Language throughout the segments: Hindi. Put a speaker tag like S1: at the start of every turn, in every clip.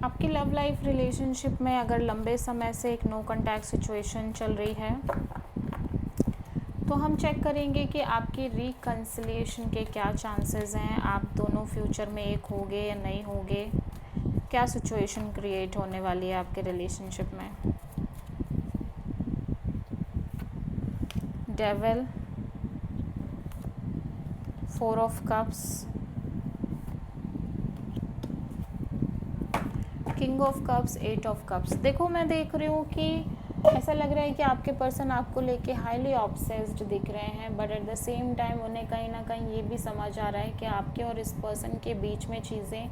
S1: आपकी लव लाइफ रिलेशनशिप में अगर लंबे समय से एक नो कॉन्टैक्ट सिचुएशन चल रही है तो हम चेक करेंगे कि आपकी रिकन्सिलिएशन के क्या चांसेस हैं, आप दोनों फ्यूचर में एक होगे या नहीं होगे, क्या सिचुएशन क्रिएट होने वाली है आपके रिलेशनशिप में। Devil, 4 of cups, king of cups, 8 of cups. देखो मैं देख रही हूँ कि ऐसा लग रहा है कि आपके पर्सन आपको लेके हाईली ऑब्सेस्ड दिख रहे हैं, but at the same time उन्हें कहीं ना कहीं ये भी समझ आ रहा है कि आपके और इस पर्सन के बीच में चीज़ें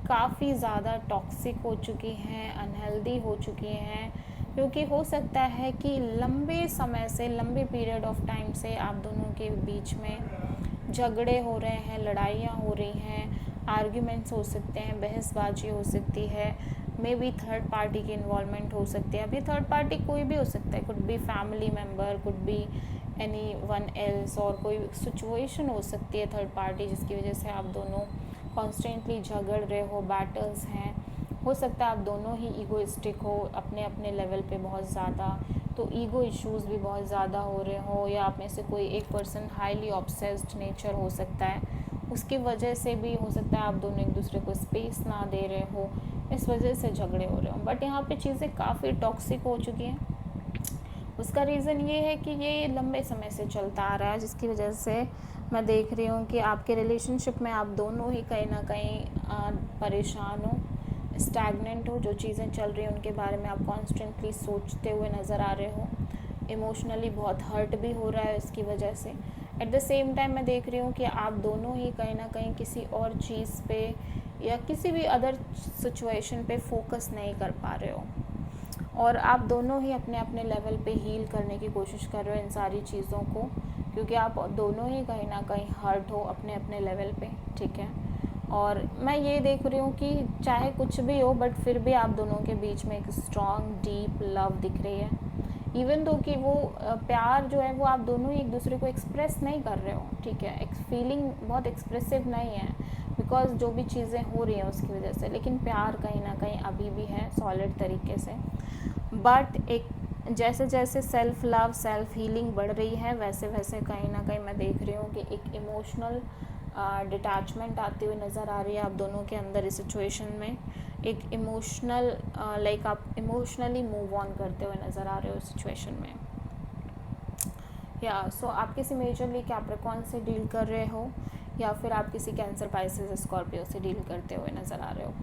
S1: काफ़ी ज़्यादा टॉक्सिक हो चुकी हैं, अनहेल्दी हो चुकी हैं, क्योंकि हो सकता है कि लंबे समय से, लंबे पीरियड ऑफ टाइम से आप दोनों के बीच में झगड़े हो रहे हैं, लड़ाइयाँ हो रही हैं, आर्ग्यूमेंट्स हो सकते हैं, बहसबाजी हो सकती है, मे बी थर्ड पार्टी की इन्वॉल्वमेंट हो सकती है। अब ये थर्ड पार्टी कोई भी हो सकता है, could be family member, could be any one else, और कोई सिचुएशन हो सकती है थर्ड पार्टी जिसकी वजह से आप दोनों कॉन्स्टेंटली झगड़ रहे हो, बैटल्स हैं। हो सकता है आप दोनों ही ईगोइस्टिक हो अपने अपने लेवल पे बहुत ज़्यादा, तो ईगो इश्यूज़ भी बहुत ज़्यादा हो रहे हो, या आप में से कोई एक पर्सन हाईली ऑब्सेस्ड नेचर हो सकता है, उसकी वजह से भी हो सकता है आप दोनों एक दूसरे को स्पेस ना दे रहे हो, इस वजह से झगड़े हो रहे हो। बट यहाँ पे चीज़ें काफ़ी टॉक्सिक हो चुकी हैं। उसका रीज़न ये है कि ये लंबे समय से चलता आ रहा है, जिसकी वजह से मैं देख रही हूँ कि आपके रिलेशनशिप में आप दोनों ही कहीं ना कहीं परेशान हो, स्टैग्नेंट हो। जो चीज़ें चल रही हैं उनके बारे में आप कॉन्स्टेंटली सोचते हुए नज़र आ रहे हो, इमोशनली बहुत हर्ट भी हो रहा है इसकी वजह से। एट द सेम टाइम मैं देख रही हूँ कि आप दोनों ही कहीं ना कहीं किसी और चीज़ पे या किसी भी अदर सिचुएशन पे फोकस नहीं कर पा रहे हो, और आप दोनों ही अपने अपने लेवल पे हील करने की कोशिश कर रहे हो इन सारी चीज़ों को, क्योंकि आप दोनों ही कहीं ना कहीं हर्ट हो अपने अपने लेवल पे, ठीक है। और मैं ये देख रही हूँ कि चाहे कुछ भी हो, बट फिर भी आप दोनों के बीच में एक स्ट्रॉन्ग डीप लव दिख रही है, इवन दो कि वो प्यार जो है वो आप दोनों ही एक दूसरे को एक्सप्रेस नहीं कर रहे हो, ठीक है। फीलिंग बहुत एक्सप्रेसिव नहीं है, बिकॉज जो भी चीज़ें हो रही हैं उसकी वजह से, लेकिन प्यार कहीं ना कहीं अभी भी है सॉलिड तरीके से। बट एक जैसे जैसे सेल्फ लव, सेल्फ हीलिंग बढ़ रही है, वैसे वैसे कहीं ना कहीं मैं देख रही हूँ कि एक इमोशनल डिटैचमेंट आती हुई नज़र आ रही है आप दोनों के अंदर इस सिचुएशन में। एक इमोशनल लाइक आप इमोशनली मूव ऑन करते हुए नज़र आ रहे हो सिचुएशन में, या सो आप किसी मेजरली कैप्रिकॉर्न से डील कर रहे हो, या फिर आप किसी कैंसर, पाइसेस, स्कॉर्पियो से डील करते हुए नज़र आ रहे हो।